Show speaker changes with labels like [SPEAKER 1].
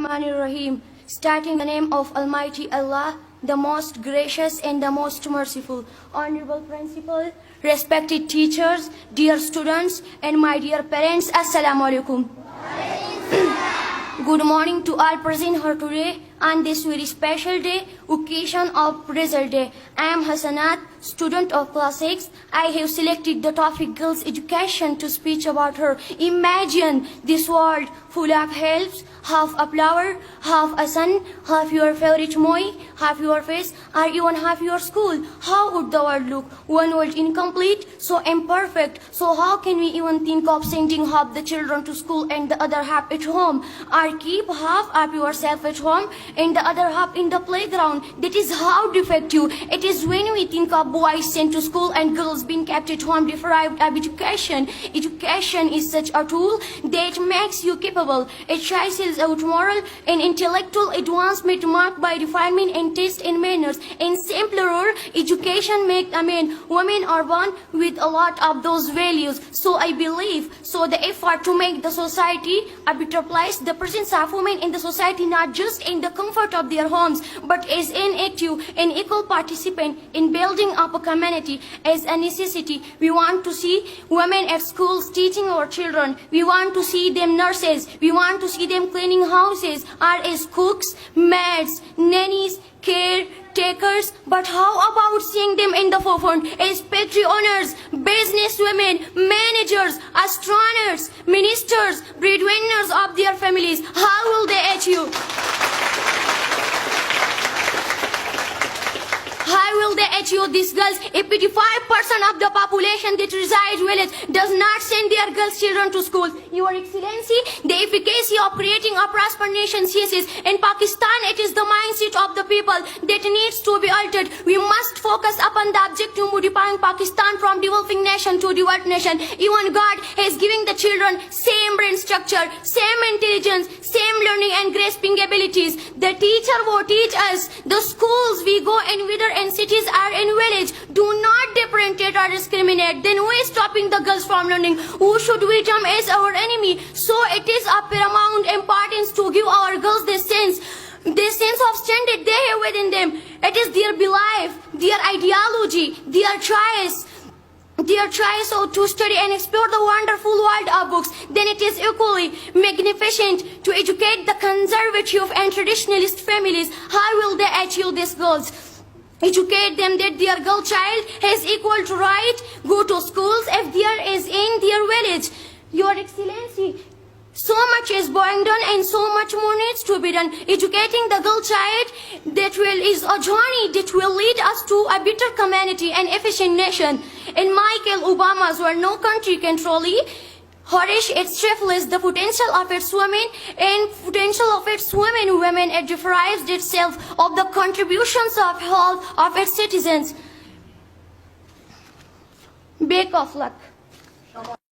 [SPEAKER 1] Bismillahirrahmanirrahim. Starting in the name of Almighty Allah, the most gracious and the most merciful. Honorable Principal, respected teachers, dear students, and my dear parents, Assalamu alaikum. Good morning to all present here today on this very special day, occasion of result day. I am Hasanat, student of class 6. I have selected the topic girls education to speak about her. Imagine this world full of helps, half a flower, half a sun, half your favorite movie, half your face, or even half your school. How would the world look? One world incomplete, so imperfect. So how can we even think of sending half the children to school and the other half at home? Or keep half of yourself at home and the other half in the playground? That is how defective. It is when we think of boys sent to school and girls being kept at home deprived of education. Education is such a tool that makes you capable. It chases out moral and intellectual advancement marked by refinement and taste and manners. In simpler, education makes women are born with a lot of those values. So I believe, so the effort to make the society a better place, the presence of women in the society not just in the comfort of their homes, but as an active and equal participant in building up a community as a necessity. We want to see women at schools teaching our children. We want to see them nurses. We want to see them cleaning houses, or as cooks, maids, nannies, caretakers. But how about seeing them in the forefront as factory owners, business women, managers, astronomers, ministers, breadwinners of their families? How will they achieve? How will they achieve these girls if 85% of the population that resides village does not send their girls children to school? Your Excellency, the efficacy of creating a prosperous nation ceases. In Pakistan, it is the mindset of the people that needs to be altered. We must focus upon the objective of modifying Pakistan from developing nation to developed nation. Even God has given the children same brain structure, same intelligence, same learning and grasping abilities. The teacher will teach us. The schools we go in whether in cities or in village do not differentiate or discriminate. Then who is stopping the girls from learning? Who should we term as our enemy? So it is of paramount importance to give our girls this sense of standard they have within them. It is their belief, their ideology, their choice to study and explore the wonderful world of books. Then it is equally magnificent to educate the conservative and traditionalist families. How will they achieve these goals? Educate them that their girl child has equal to right, go to schools if there is in their village. Your Excellency, so much is being done and so much more needs to be done. Educating the girl child is a journey that will lead us to a better community and efficient nation. In Michael Obama's where no country can truly nourish its stifles the potential of its women and potential of its women it deprives itself of the contributions of health of its citizens. Best of luck.